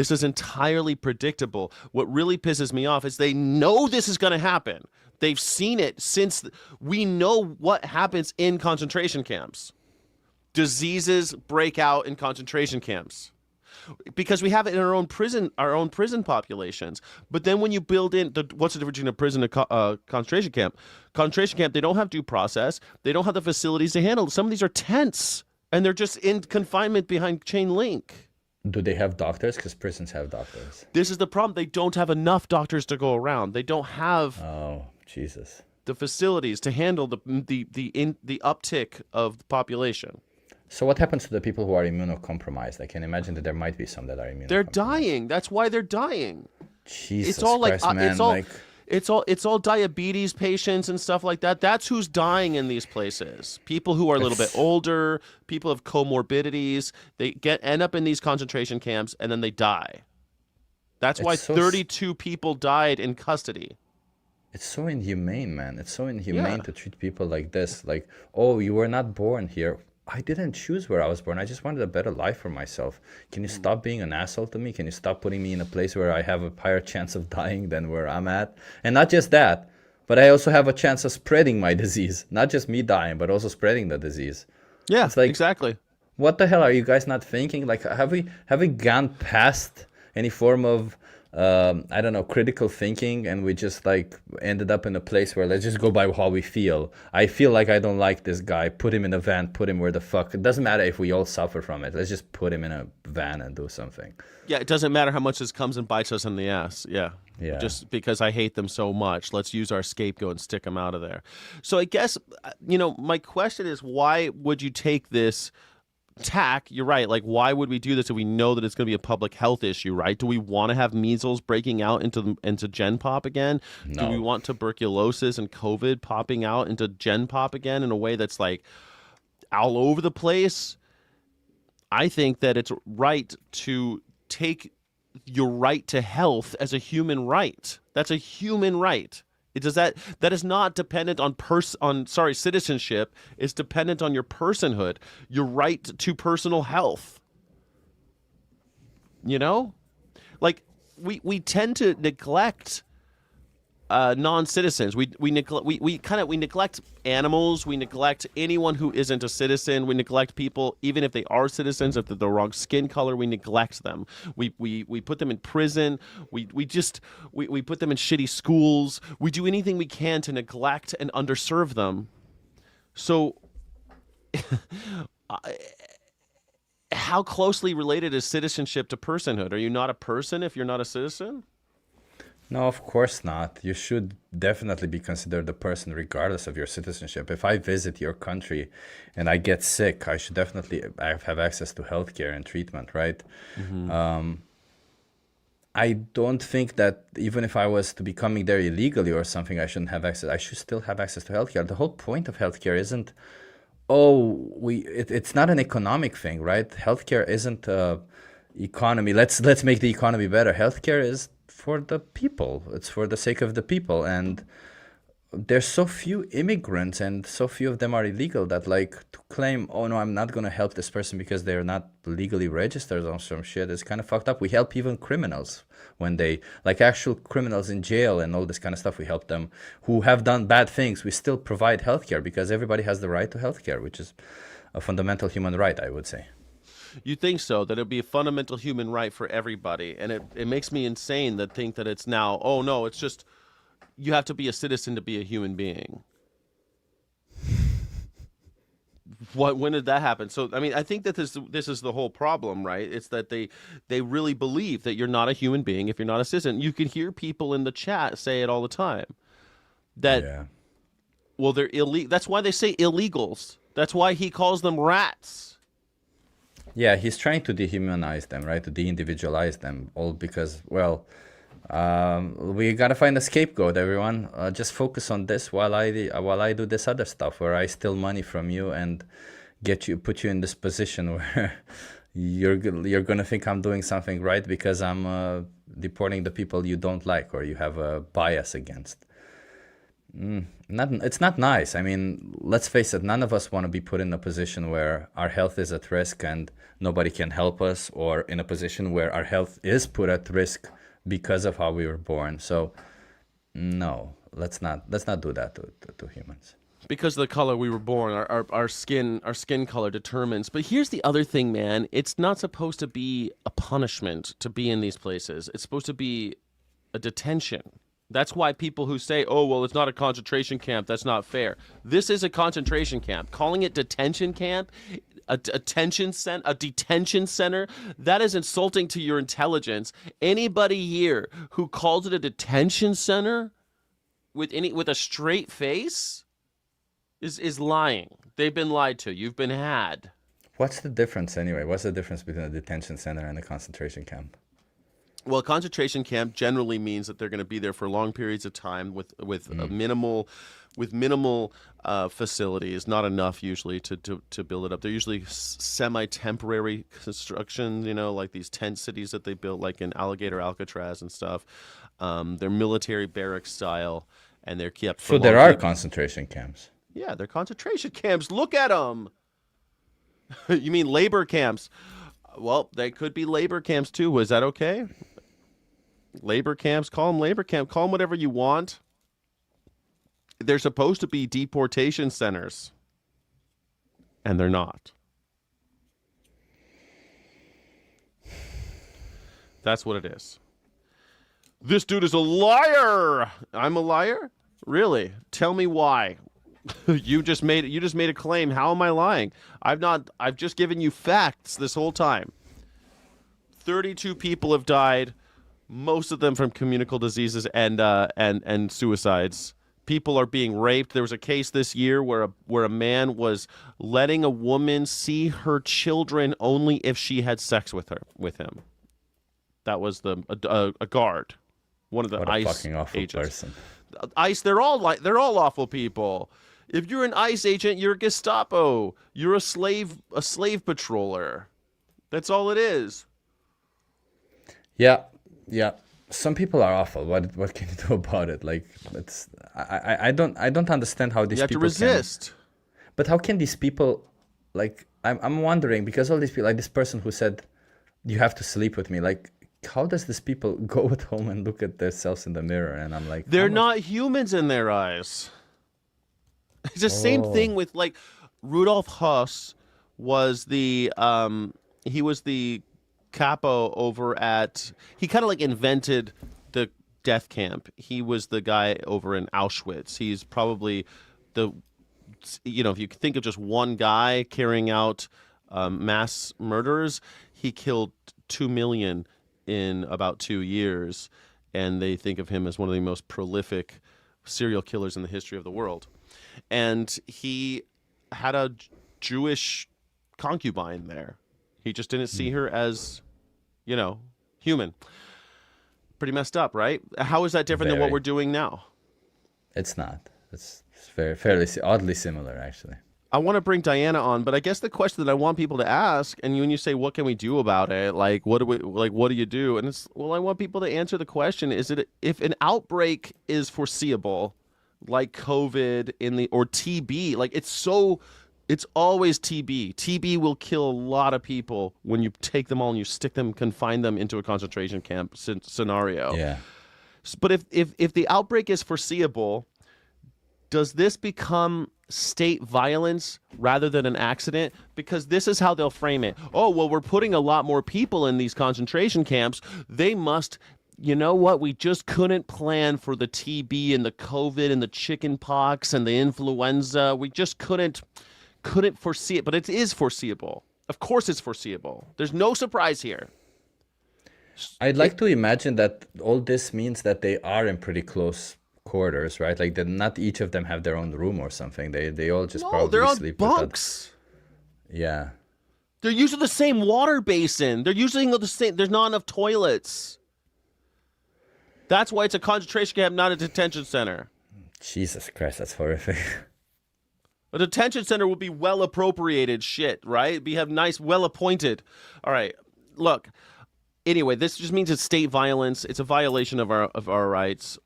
This is entirely predictable. What really pisses me off is they know this is going to happen. They've seen it since we know what happens in concentration camps. Diseases break out in concentration camps because we have it in our own prison populations. But then when you build in what's the difference between a prison and a concentration camp? Concentration camp, they don't have due process. They don't have the facilities to handle. Some of these are tents, and they're just in confinement behind chain link. Do they have doctors? Because prisons have doctors. This is the problem. They don't have enough doctors to go around. They don't have Oh, Jesus. the facilities to handle the uptick of the population. So what happens to the people who are immunocompromised? I can imagine that there might be some that are immunocompromised. They're dying. That's why they're dying. Jesus It's all Christ, like man. it's all diabetes patients and stuff like that. That's who's dying in these places. People who are a little bit older, people have comorbidities. They end up in these concentration camps and then they die. That's why It's so 32 people died in custody. It's so inhumane, man. It's so inhumane Yeah. to treat people like this. Like, oh, you were not born here. I didn't choose where I was born. I just wanted a better life for myself. Can you stop being an asshole to me? Can you stop putting me in a place where I have a higher chance of dying than where I'm at? And not just that, but I also have a chance of spreading my disease. Not just me dying, but also spreading the disease. Yeah, It's like, exactly. what the hell are you guys not thinking? Like, have we gone past any form of I don't know, critical thinking, and we just like ended up in a place where let's just go by how we feel. I feel like I don't like this guy. Put him in a van. Put him where the fuck. It doesn't matter if we all suffer from it. Let's just put him in a van and do something. Yeah, it doesn't matter how much this comes and bites us in the ass. Yeah. Yeah. Just because I hate them so much, let's use our scapegoat and stick them out of there. So I guess, my question is, why would you take this tack? You're right. Like, why would we do this if we know that it's going to be a public health issue, right? Do we want to have measles breaking out into Gen Pop again? Do we No. want tuberculosis and COVID popping out into Gen Pop again in a way that's like all over the place? I think that it's right to take your right to health as a human right. That's a human right. That is not dependent on citizenship. It's dependent on your personhood, your right to personal health. Like we tend to neglect non-citizens. We neglect animals. We neglect anyone who isn't a citizen. We neglect people, even if they are citizens. If they're the wrong skin color, we neglect them. We put them in prison. We put them in shitty schools. We do anything we can to neglect and underserve them. So, how closely related is citizenship to personhood? Are you not a person if you're not a citizen? No, of course not. You should definitely be considered a person regardless of your citizenship. If I visit your country and I get sick, I should definitely have access to healthcare and treatment, right? I don't think that even if I was to be coming there illegally or something, I shouldn't have access. I should still have access to healthcare. The whole point of healthcare isn't, it's not an economic thing, right? Healthcare isn't economy. Let's make the economy better. Healthcare is for the people. It's for the sake of the people. And there's so few immigrants and so few of them are illegal that, like, to claim, oh no, I'm not going to help this person because they're not legally registered on some shit is kind of fucked up. We help even criminals when they, like actual criminals in jail and all this kind of stuff. We help them who have done bad things. We still provide healthcare because everybody has the right to healthcare, which is a fundamental human right, I would say. You think so, that it'd be a fundamental human right for everybody. And it makes me insane to think that it's now, oh no, it's just you have to be a citizen to be a human being. When did that happen? So, I mean, I think that this is the whole problem, right? It's that they really believe that you're not a human being if you're not a citizen. You can hear people in the chat say it all the time. That, Yeah. well, they're illegal. That's why they say illegals. That's why he calls them rats. Yeah, he's trying to dehumanize them, right? To de-individualize them, all because, well, we gotta find a scapegoat, everyone. Just focus on this while I do this other stuff where I steal money from you and put you in this position where you're gonna think I'm doing something right because I'm deporting the people you don't like or you have a bias against. It's not nice. I mean, let's face it, none of us want to be put in a position where our health is at risk and nobody can help us, or in a position where our health is put at risk because of how we were born. So, no, let's not do that to humans. Because of the color we were born, our skin color determines. But here's the other thing, man. It's not supposed to be a punishment to be in these places. It's supposed to be a detention. That's why people who say, oh, well, it's not a concentration camp, that's not fair. This is a concentration camp. Calling it detention camp, a detention center, that is insulting to your intelligence. Anybody here who calls it a detention center with a straight face is lying. They've been lied to. You've been had. What's the difference anyway? What's the difference between a detention center and a concentration camp? Well, a concentration camp generally means that they're going to be there for long periods of time with a minimal facilities, not enough usually to build it up. They're usually semi-temporary construction, like these tent cities that they built, like in Alligator Alcatraz and stuff. They're military barrack style, and they're kept for So there are concentration camps. Yeah, they're concentration camps. Look at them. You mean labor camps? Well, they could be labor camps too. Is that okay? Labor camps, call them labor camp, call them whatever you want. They're supposed to be deportation centers, and they're not. That's what it is. This dude is a liar. I'm a liar? Really? Tell me why. You just made a claim. How am I lying? I've just given you facts this whole time. 32 people have died, most of them from communicable diseases and suicides. People are being raped. There was a case this year where a man was letting a woman see her children only if she had sex with him. That was a guard, one of the ICE fucking awful agents. Person. ICE, they're all awful people. If you're an ICE agent, you're a Gestapo. You're a slave patroller. That's all it is. Yeah. Some people are awful. What can you do about it? Like, I don't understand how these You have people to resist. But how can these people, like, I'm wondering, because all these people, like this person who said, you have to sleep with me, like, how does these people go at home and look at themselves in the mirror? And I'm like, they're not humans in their eyes. It's the same thing with, like, Rudolf Huss was the capo over at, he kind of like invented the death camp. He was the guy over in Auschwitz. He's probably if you think of just one guy carrying out mass murders, he killed 2 million in about 2 years, and they think of him as one of the most prolific serial killers in the history of the world. And he had a Jewish concubine there. He just didn't see her as, human. Pretty messed up, right? How is that different than what we're doing now? It's not. It's fairly oddly similar, actually. I want to bring Diana on, but I guess the question that I want people to ask, and when you say, what can we do about it? Like, what do you do? And it's, well, I want people to answer the question, if an outbreak is foreseeable, like COVID or TB, like it's always TB. TB will kill a lot of people when you take them all and you confine them into a concentration camp scenario. Yeah. But if the outbreak is foreseeable, does this become state violence rather than an accident? Because this is how they'll frame it. Oh, well, we're putting a lot more people in these concentration camps. They must, you know what? We just couldn't plan for the TB and the COVID and the chicken pox and the influenza. We just couldn't foresee it, but it is foreseeable. Of course it's foreseeable. There's no surprise here. I'd like to imagine that all this means that they are in pretty close quarters, right? Like that not each of them have their own room or something. They all just probably they're on sleep bunks. Yeah. They're using the same water basin. They're using the same. There's not enough toilets. That's why it's a concentration camp, not a detention center. Jesus Christ, that's horrific. A detention center would be well appropriated shit, right? Have nice, well appointed. All right, look. Anyway, this just means it's state violence. It's a violation of our rights.